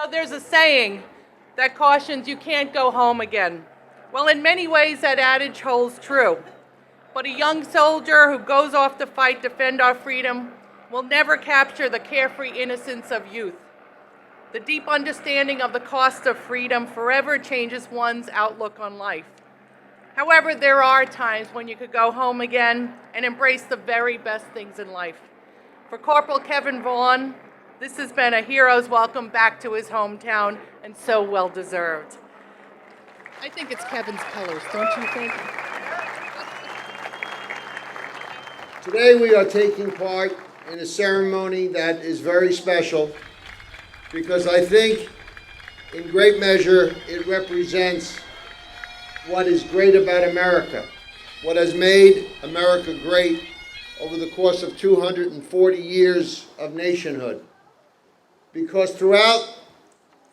There's a saying that cautions you can't go home again. Well, in many ways, that adage holds true. But a young soldier who goes off to fight, defend our freedom, will never capture the carefree innocence of youth. The deep understanding of the cost of freedom forever changes one's outlook on life. However, there are times when you could go home again and embrace the very best things in life. For Corporal Kevin Vaughan, this has been a hero's welcome back to his hometown, and so well deserved. I think it's Kevin's colors, don't you think? Today we are taking part in a ceremony that is very special because I think in great measure it represents what is great about America, what has made America great over the course of 240 years of nationhood. Because throughout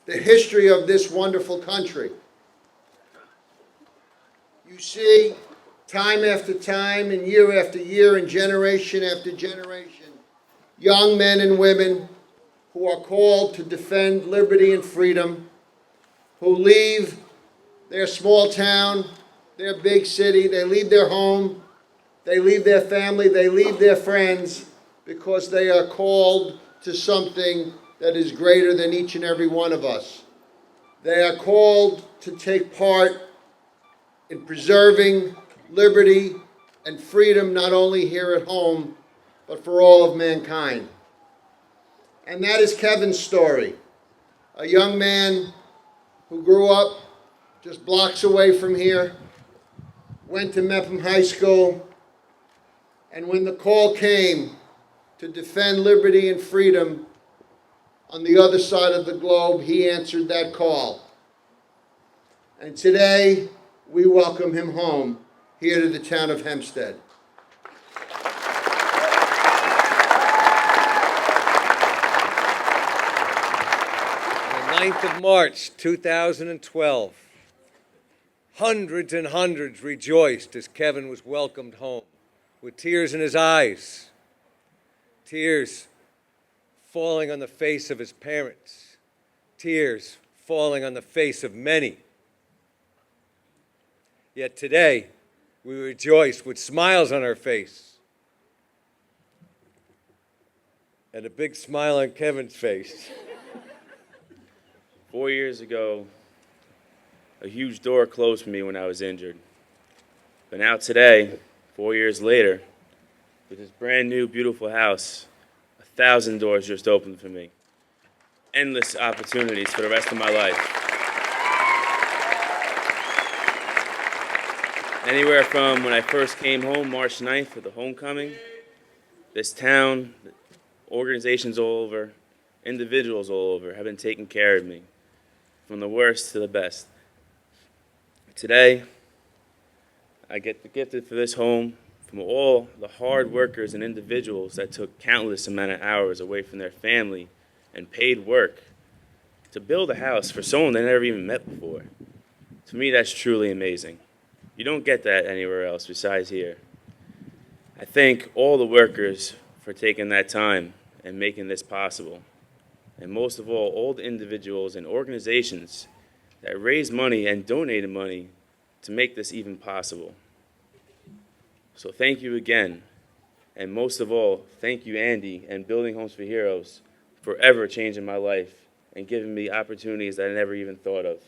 the history of this wonderful country, you see time after time and year after year and generation after generation, young men and women who are called to defend liberty and freedom, who leave their small town, their big city, they leave their home, they leave their family, they leave their friends because they are called to something that is greater than each and every one of us. They are called to take part in preserving liberty and freedom not only here at home, but for all of mankind. And that is Kevin's story, a young man who grew up just blocks away from here, went to Mepham High School, and when the call came to defend liberty and freedom on the other side of the globe, he answered that call. And today, we welcome him home here to the town of Hempstead. On the 9th of March, 2012, hundreds and hundreds rejoiced as Kevin was welcomed home with tears in his eyes, tears falling on the face of his parents, tears falling on the face of many. Yet today, we rejoice with smiles on our face. And a big smile on Kevin's face. 4 years ago, a huge door closed for me when I was injured. But now today, 4 years later, with this brand new, beautiful house, 1,000 doors just opened for me. Endless opportunities for the rest of my life. Anywhere from when I first came home, March 9th for the homecoming, this town, organizations all over, individuals all over have been taking care of me, from the worst to the best. Today, I get gifted for this home from all the hard workers and individuals that took countless amount of hours away from their family and paid work to build a house for someone they never even met before. To me, that's truly amazing. You don't get that anywhere else besides here. I thank all the workers for taking that time and making this possible. And most of all the individuals and organizations that raised money and donated money to make this even possible. So thank you again. And most of all, thank you, Andy, and Building Homes for Heroes, for ever changing my life and giving me opportunities that I never even thought of.